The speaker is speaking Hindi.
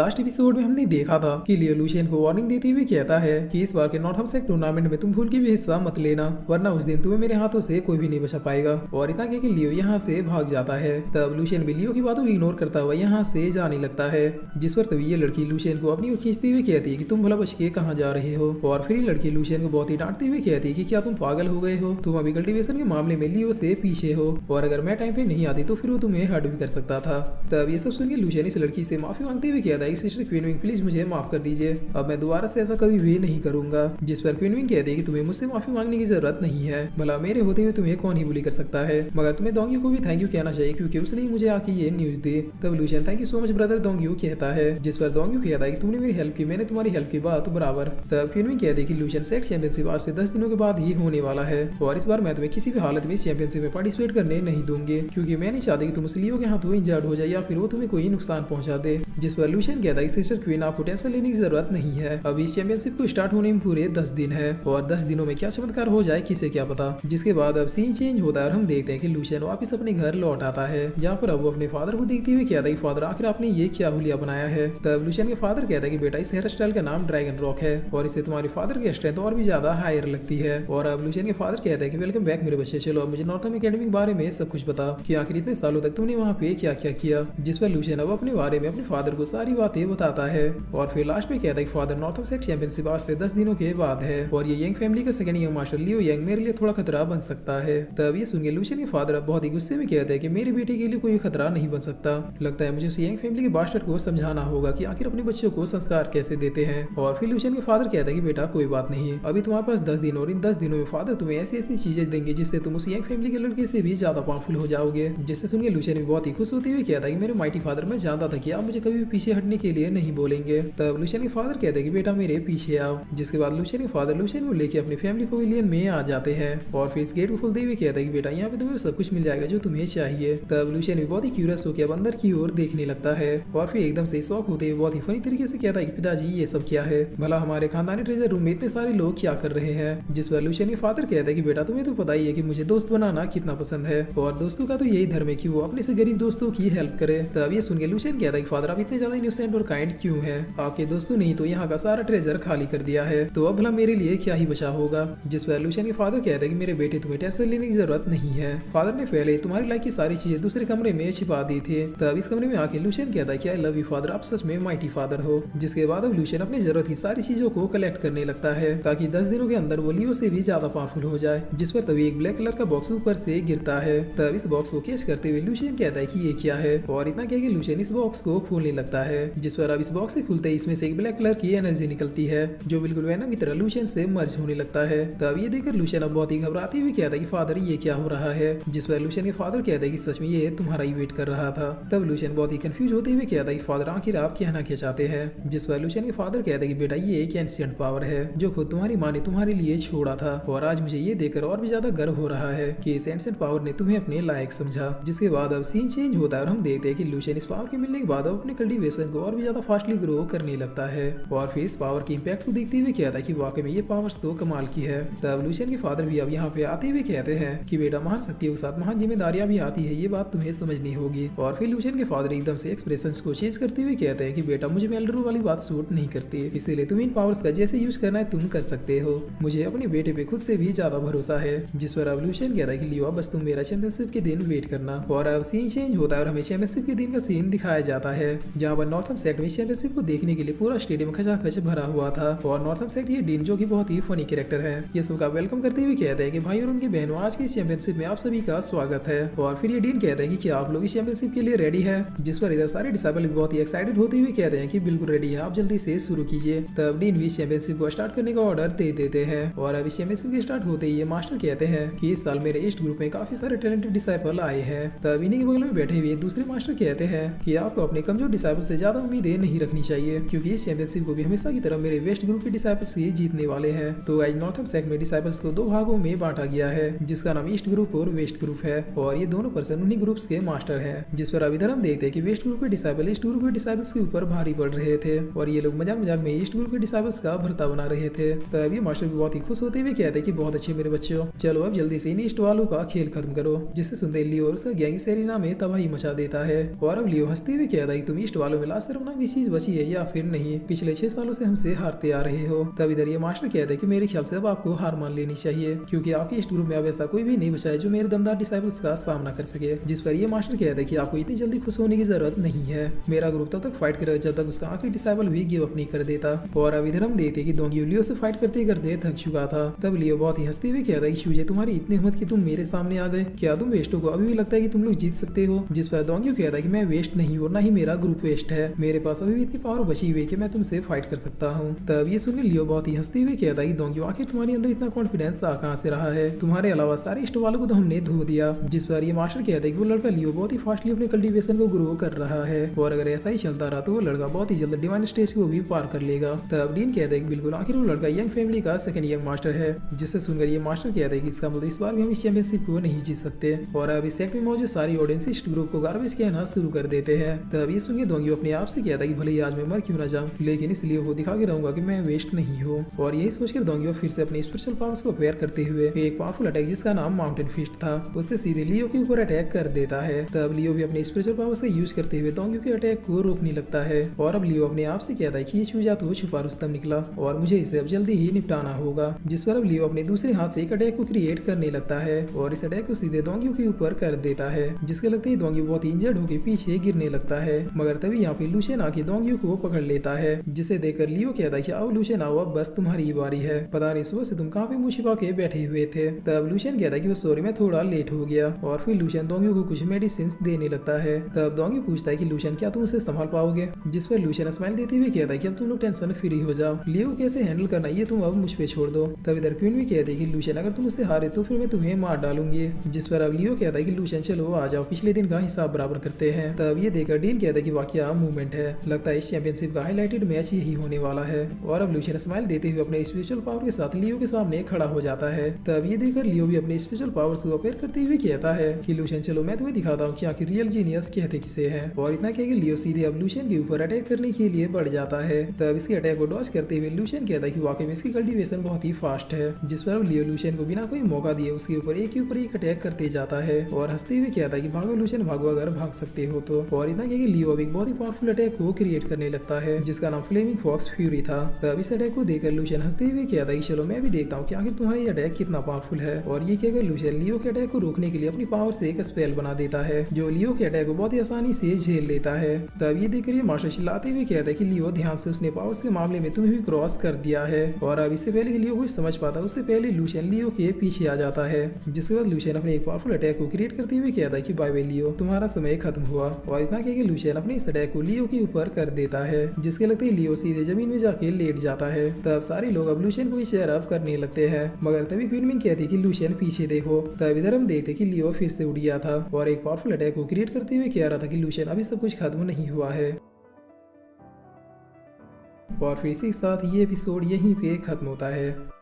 लास्ट एपिसोड में हमने देखा था कि लियो लूशियन को वार्निंग देते हुए कहता है कि इस बार के नॉर्थम सेक्ट टूर्नामेंट में तुम भूल के भी हिस्सा मत लेना, वरना उस दिन तुम्हें मेरे हाथों से कोई भी नहीं बचा पाएगा। और इतना कह के लियो यहाँ से भाग जाता है। तब लूशियन भी लियो की बातों को इग्नोर करता हुआ यहाँ से जाने लगता है, जिस पर तभी ये लड़की लूशियन को अपनी ओर खींचते हुए कहती है कि तुम भला बच के कहाँ जा रहे हो। और फिर लड़की लूशियन को बहुत ही डांटते हुए कहती है कि क्या तुम पागल हो गए हो, तुम अभी कल्टीवेशन के मामले में लियो से पीछे हो, और अगर मैं टाइम पे नहीं आती तो फिर वो तुम्हें हर्ट भी कर सकता था। तब ये सब सुनकर लूशियन इस लड़की से माफी मांगते हुए कहता है सिस्टर क्वीनविंग प्लीज मुझे माफ कर दीजिए, अब मैं दोबारा से ऐसा कभी भी नहीं करूंगा। जिस पर क्वीनविंग कहती है कि तुम्हें मुझसे माफी मांगने की जरूरत नहीं है, भला मेरे होते हुए तुम्हें कौन ही बुली कर सकता है, मगर तुम्हें दोंगियो को भी थैंक यू कहना चाहिए क्योंकि उसने मुझे आके ये न्यूज दी। तब Lucian thank you so much brother दोंगियो कहता है, जिस पर दोंगियो कहता है कि तुमने मेरी हेल्प की, मैंने तुम्हारी हेल्प की बात बराबर। तब क्वीनविंग कहती है कि लूशियन सेक्ट चैंपियनशिप आज से 10 दिनों के बाद ही होने वाला है, और इस बार मैं तुम्हें किसी भी हालत में इस चैंपियनशिप में पार्टिसिपेट करने नहीं दूंगी, क्योंकि मैं नहीं चाहती कि तुम उस लियो के हाथों इंजर्ड हो जाए या फिर वो तुम्हें कोई नुकसान पहुंचा दे। जिस पर लूशियन कहता है कि सिस्टर क्वीन आपको टेंशन लेने की जरूरत नहीं है, अभी इस चैंपियनशिप को स्टार्ट होने में पूरे 10 दिन है, और 10 दिनों में क्या चमत्कार हो जाए किसे क्या पता। जिसके बाद अब सीन चेंज होता है और हम देखते हैं कि लूशियन वापस अपने घर लौट आता है, जहाँ पर अब वो अपने फादर को देखते हुए कहता है कि फादर आखिर आपने ये क्या हुलिया बनाया है। तब लूशियन के फादर कहता है कि बेटा इस हेयर स्टाइल का नाम ड्रैगन रॉक है, और इससे तुम्हारे फादर की स्ट्रेंथ और भी ज्यादा हायर लगती है। और अब लूशियन के फादर कहता है कि वेलकम बैक मेरे बच्चे, चलो अब मुझे नॉर्थम एकेडमी के बारे में सब कुछ बता कि आखिर इतने सालों तक तुमने वहाँ पे क्या क्या किया। जिस पर लूशियन अब अपने बारे में अपने फादर को सारी बातें बताता है, और फिर लास्ट में कहता है कि फादर नॉर्थम सेक्ट चैंपियनशिप आज से 10 दिनों के बाद है, और ये यंग फैमिली का सेकंड यंग मास्टर लियो यंग मेरे लिए थोड़ा खतरा बन सकता है। तब ये सुन के लूशियन के फादर अब बहुत ही गुस्से में कहते हैं कि मेरे बेटे के लिए कोई खतरा नहीं बन सकता, लगता है मुझे उस यंग फैमिली के बास्टर्ड को समझाना होगा कि आखिर अपने बच्चों को संस्कार कैसे देते हैं। और फिर लूशियन के फादर कहता है कि बेटा कोई बात नहीं, अभी तुम्हारे पास 10 दिन, और इन 10 दिनों में फादर तुम्हें ऐसी ऐसी चीजें देंगे जिससे तुम उस यंग फैमिली के लड़के से भी ज्यादा पावरफुल हो जाओगे। जिससे सुन के लूशियन भी बहुत ही खुश होते हुए कहता है कि मेरे माइटी फादर, मैं जानता था कि आप मुझे कभी भी पीछे हटने के लिए नहीं बोलेंगे। तब लूशियन के फादर कहते हैं कि बेटा मेरे पीछे आओ। जिसके बाद लूशियन के फादर लूशियन को लेकर अपने फैमिली पवेलियन में आ जाते हैं, और फिर इस गेट को खोलते हुए कहते हैं कि बेटा यहाँ पे तुम्हें सब कुछ मिल जाएगा जो तुम्हें चाहिए। तब लूशियन भी बहुत ही क्यूरियस होकर अब अंदर की ओर देखने लगता है, और फिर एकदम से शौक होते हुए बहुत ही फनी तरीके से कहता है कि पिताजी ये सब क्या है, भला हमारे खानदानी ट्रेजर रूम में इतने सारे लोग क्या कर रहे हैं। जिस पर लूशियन के फादर कहते हैं कि बेटा तुम्हें तो पता ही है कि मुझे दोस्त बनाना कितना पसंद है, और दोस्तों का तो यही धर्म है कि वो अपने से गरीब दोस्तों की हेल्प करे। तब ये सुन के लूशियन कहता है कि फादर आप इतने ज्यादा इनोसेंट और काइंड क्यों है, आपके दोस्तों ने तो यहाँ का सारा ट्रेजर खाली कर दिया है, तो अब भला मेरे लिए क्या ही बचा होगा। जिस पर लूशियन के फादर कहता है कि मेरे बेटे तुम्हें टेंशन लेने की जरूरत नहीं है, फादर ने पहले तुम्हारी लाइफ की सारी चीजें दूसरे कमरे में छिपा दी थी। तब इस कमरे में आके लूशियन कहता है कि आई लव यू फादर, आप सच में माइटी फादर हो। जिसके बाद अब लूशियन अपनी जरूरत की सारी चीजों को कलेक्ट करने लगता है ताकि 10 दिनों के अंदर वो लियो से भी ज्यादा पावरफुल हो जाए। जिस पर तभी एक ब्लैक कलर का बॉक्स ऊपर से गिरता है। तब इस बॉक्स को कैच करते हुए लूशियन कहता है कि ये क्या है, और इतना कह के लूशियन इस बॉक्स को खोलने लगता है। जिस पर अब इस बॉक्स से खुलते ही इसमें से एक ब्लैक कलर की एनर्जी निकलती है जो बिल्कुल वेनम की तरह लूशियन से मर्ज होने लगता है। तब ये देखकर लूशियन अब बहुत ही घबराते हुए कहता है कि फादर ये क्या हो रहा है। जिस पर लूशियन के फादर कहता है कि सच में ये तुम्हारा ही वेट कर रहा था। तब लूशियन बहुत ही कंफ्यूज होते हुए कहता है कि फादर आखिर आप कहना क्या चाहते हैं। जिस पर लूशियन के फादर कहता है कि बेटा ये एक एंशिएंट पावर है जो खुद तुम्हारी माँ ने तुम्हारे लिए छोड़ा था, और आज मुझे ये देखकर और भी ज्यादा गर्व हो रहा है कि इस एंशिएंट पावर ने तुम्हें अपने लायक समझा। जिसके बाद अब सीन चेंज होता है और हम देखते हैं कि लूशियन इस पावर के मिलने के बाद अब अपने कल्टीवेशन को और भी ज्यादा फास्टली ग्रो करने लगता है, और फिर इस पावर के इम्पैक्ट को देखते हुए कहता है कि वाकई में ये पावर्स तो कमाल की है। तब लूशियन के फादर भी अब यहाँ पे आते हुए कहते हैं कि बेटा महान शक्तियों के साथ महान जिम्मेदारियां भी आती है, ये बात तुम्हें समझनी होगी। और फिर लूशियन के फादर एकदम से एक्सप्रेशंस को चेंज करते हुए कहते हैं कि बेटा मुझे मेल्डर वाली बात सूट नहीं करती, इसीलिए तुम इन पावर्स का जैसे यूज करना है तुम कर सकते हो, मुझे अपने बेटे पे खुद से भी ज्यादा भरोसा है। जिस पर अब लूशियन कहता है कि लियो बस तुम मेरा चैंपियनशिप के दिन वेट करना। और अब सीन चेंज होता है और हमें चैंपियनशिप के दिन का सीन दिखाया जाता है, जहाँ पर नॉर्थम सेक्ट में चैंपियनशिप को देखने के लिए पूरा स्टेडियम खचाखच भरा हुआ था। और नॉर्थम सेक्ट ये डीन जो की बहुत ही फनी कैरेक्टर है, ये सबका वेलकम करते हुए कहते हैं कि भाई और उनकी बहनों आज की चैंपियनशिप में आप सभी का स्वागत है। और फिर ये डीन कहता है कि क्या आप लोग इस चैंपियनशिप के लिए रेडी है। जिस पर इधर सारे डिसाइबल भी बहुत ही एक्साइटेड होते हुए कहते हैं कि बिल्कुल रेडी है, आप जल्दी से शुरू कीजिए। तब डीन भी चैंपियनशिप को स्टार्ट करने का ऑर्डर दे देते हैं, और अब इस चैंपियनशिप के स्टार्ट होते ही ये मास्टर कहते हैं कि इस साल मेरे ईस्ट ग्रुप में काफी सारे टैलेंटेड डिसाइपल आए हैं। तब इन्हीं के बगल में बैठे हुए दूसरे मास्टर कहते हैं कि आपको अपने कमजोर डिसाइपल से ज्यादा उम्मीदें नहीं रखनी चाहिए, क्योंकि इस चैंपियनशिप को भी हमेशा की तरह मेरे वेस्ट ग्रुप के डिसाइपल्स ही जीतने वाले हैं। तो आज नॉर्थम सेक्ट में डिसाइपल्स को 2 भागों में बांटा गया है, जिसका नाम ईस्ट ग्रुप और वेस्ट ग्रुप है, और ये दोनों पर्सन उन्हीं ग्रुप्स के मास्टर हैं। जिस पर अब इधर हम देखते हैं कि वेस्ट ग्रुप के डिसाइपल ईस्ट ग्रुप के डिसाइपल्स के ऊपर भारी पड़ रहे थे, और ये लोग मजाक मजाक में ईस्ट ग्रुप के डिसाइपल्स का भरता बना रहे थे। तब ये मास्टर भी बहुत ही खुश होते हुए कहते हैं कि बहुत अच्छे मेरे बच्चों, चलो अब जल्दी से इन ईस्ट वालों का खेल खत्म करो। जिससे सुनते लियो और उसका गैंग सेरिना में तबाही मचा देता है, और अब लियो हंसते हुए कहता है कि तुम ईस्ट वालों में लास्ट शर्मनाक भी चीज बची है या फिर नहीं? पिछले 6 सालों से हमसे हारते आ रहे हो। तब इधर ये मास्टर कहते हैं कि मेरे ख्याल से अब आपको हार मान लेनी चाहिए, क्योंकि आपके इस ग्रुप में अब ऐसा कोई भी नहीं बचा है जो मेरे दमदार डिसाइबल्स का सामना कर सके। जिस पर ये मास्टर कहते हैं कि आपको इतनी जल्दी खुश होने की जरूरत नहीं है। मेरा ग्रुप तब तक फाइट करेगा जब तक उसका आखिरी डिसाइबल भी गिव अप नहीं कर देता। और अब इधर हम देखते कि दोंगी लियो से फाइट करते करते थक चुका था। तब लियो बहुत ही हंसते हुए कहता है कि शूजे, तुम्हारी इतनी हिम्मत कि तुम मेरे सामने आ गए। क्या तुम वेस्टो को अभी भी लगता है कि तुम लोग जीत सकते हो? जिस पर दोंगी कहता है कि मैं वेस्ट नहीं हूँ, ना ही मेरा ग्रुप वेस्ट है। मेरे पास अभी भी इतनी पावर बची हुई है कि मैं तुमसे फाइट कर सकता हूँ। तब ये सुनकर लियो बहुत ही हंसते हुए कहता है कि दोंगी, आखिर तुम्हारे अंदर इतना कॉन्फिडेंस आ कहाँ से रहा है? तुम्हारे अलावा सारे इष्ट वालों को तो हमने धो दिया। जिस पर ये मास्टर कहता है कि वो लड़का लियो बहुत ही फास्टली अपने कल्टीवेशन को ग्रो कर रहा है, और अगर ऐसा ही चलता रहा तो वो लड़का बहुत ही जल्द डिवाइन स्टेज को भी पार कर लेगा। तब डीन कहता है कि बिल्कुल, आखिर वो लड़का यंग फैमिली का सेकंड यंग मास्टर है। जिससे सुनकर ये मास्टर कहता है कि इसका मतलब इस बार भी हम इस चैंपियनशिप को नहीं जीत सकते। और अब इस सेट में मौजूद सारी ऑडियंस इस ग्रुप को गार्बेज कहना शुरू कर देते हैं। तब ये सुनकर दोंगी अपने आप से कहता है कि भले ही आज मैं मर क्यों ना जाऊं, लेकिन इसलिए वो दिखा के रहूंगा कि मैं वेस्ट नहीं हूँ। और यही सोचकर दोंगी फिर से अपने स्पेशल पावर्स को फेयर करते हुए एक पावरफुल अटैक जिसका नाम माउंटेन फिस्ट था उससे सीधे लियो के ऊपर अटैक कर देता है। तब लियो भी अपने स्पेशल पावर्स का यूज करते हुए दोंगी के अटैक को रोकने लगता है। और अब लियो अपने आप से कहता है कि ये चूजा तो छुपा रुस्तम निकला और मुझे इसे अब जल्दी ही निपटाना होगा। जिस पर अब लियो अपने दूसरे हाथ से एक अटैक को क्रिएट करने लगता है और इस अटैक को सीधे दोंगियों के ऊपर कर देता है, जिसके लगते ही दोंगी बहुत इंजर्ड होकर पीछे गिरने लगता है। मगर तभी यहाँ पे लुशियन आके दोंगियों को पकड़ लेता है, जिसे देखकर लियो कहता है कि आओ लुशियन आओ, अब बस तुम्हारी बारी है। पता नहीं सुबह से तुम कहाँ पे मुंह छिपा के बैठे हुए थे। तब लुशियन कहता है कि वो सॉरी मैं थोड़ा लेट हो गया। और फिर लुशियन दोंगियों को कुछ मेडिसिन देने लगता है। तब दोंगी पूछता है कि लुशियन क्या तुम उसे संभाल पाओगे? जिस पर लुशियन स्माइल देते हुए कहता है कि अब तुम लोग टेंशन फ्री हो जाओ, लियो कैसे हैंडल करना ये तुम अब मुझ पे छोड़ दो। तब इधर क्वीन भी कहती है कि लुशियन अगर तुम उससे हारे तो फिर मैं तुम्हें मार डालूंगी। जिस पर अब लियो कहता है कि लुशियन चलो आ जाओ, पिछले दिन का हिसाब बराबर करते हैं। तब ये देखकर डीन कहता है कि वाकया मूवमेंट है, लगता है इस चैंपियनशिप का हाईलाइटेड मैच यही होने वाला है। और अब लुशियन स्माइल देते हुए अपने स्पेशल पावर के साथ लियो के सामने खड़ा हो जाता है। तब ये देखकर लियो भी अपने स्पेशल पावर्स को अपेयर करते हुए कहता है कि लुशियन चलो मैं तुम्हें दिखाता हूँ कि आखिर रियल जीनियस कहते किसे है। और इतना कह के लियो सीधे अब लुशियन के ऊपर अटैक करने के लिए बढ़ जाता है। तब इसके अटैक को डॉज करते हुए लुशियन कहता है कि वाकई में इसकी कल्टीवेशन बहुत ही फास्ट है। जिस पर अब लियो लुशियन को बिना कोई मौका दिए उसके ऊपर एक अटैक करते जाता है और हंसते हुए कहता है कि भागो लुशियन भागो अगर भाग सकते हो तो। और इतना कह के लियो अब एक बहुत ही पावरफुल अटैक को क्रिएट करने लगता है जिसका नाम फ्लेमिंग फॉक्स फ्यूरी था। तब इस अटैक को देखकर लुशियन हंसते हुए कहता है कि चलो मैं भी देखता हूँ कि आखिर तुम्हारा ये अटैक कितना पावरफुल है। और ये कहकर लुशियन लियो के अटैक को रोकने के लिए अपनी पावर से एक स्पेल बना देता है जो लियो के अटैक को बहुत ही आसानी से झेल लेता है। तब ये देखकर ये मास्टर चिल्लाते हुए कहता है कि लियो ध्यान से, उसने पावर्स के मामले में तुम्हें भी क्रॉस कर दिया है। और अब इससे पहले लियो कुछ समझ पाता उससे पहले लुशियन लियो के पीछे आ जाता है। जिसके बाद लुशियन अपने एक पावरफुल अटैक को क्रिएट करते हुए कहता है कि बाय बाय लियो, तुम्हारा समय खत्म हुआ। और इतना कह के लुशियन अपने इस अटैक को लियो के ऊपर कर देता है जिसके लगते ही लियो सीधे जमीन में जाके लेट जाता है। तब सारे लोग अब लुशियन को चेयर अप करने लगते हैं, मगर तभी क्वीन मिंग कहती कि लुशियन पीछे देखो। तब इधर हम देखते कि लियो फिर से उड़ गया था और एक पावरफुल अटैक को क्रिएट करते हुए कह रहा था कि लुशियन अभी सब कुछ खत्म नहीं हुआ है। और फिर इसी के साथ ये एपिसोड यहीं पे खत्म होता है।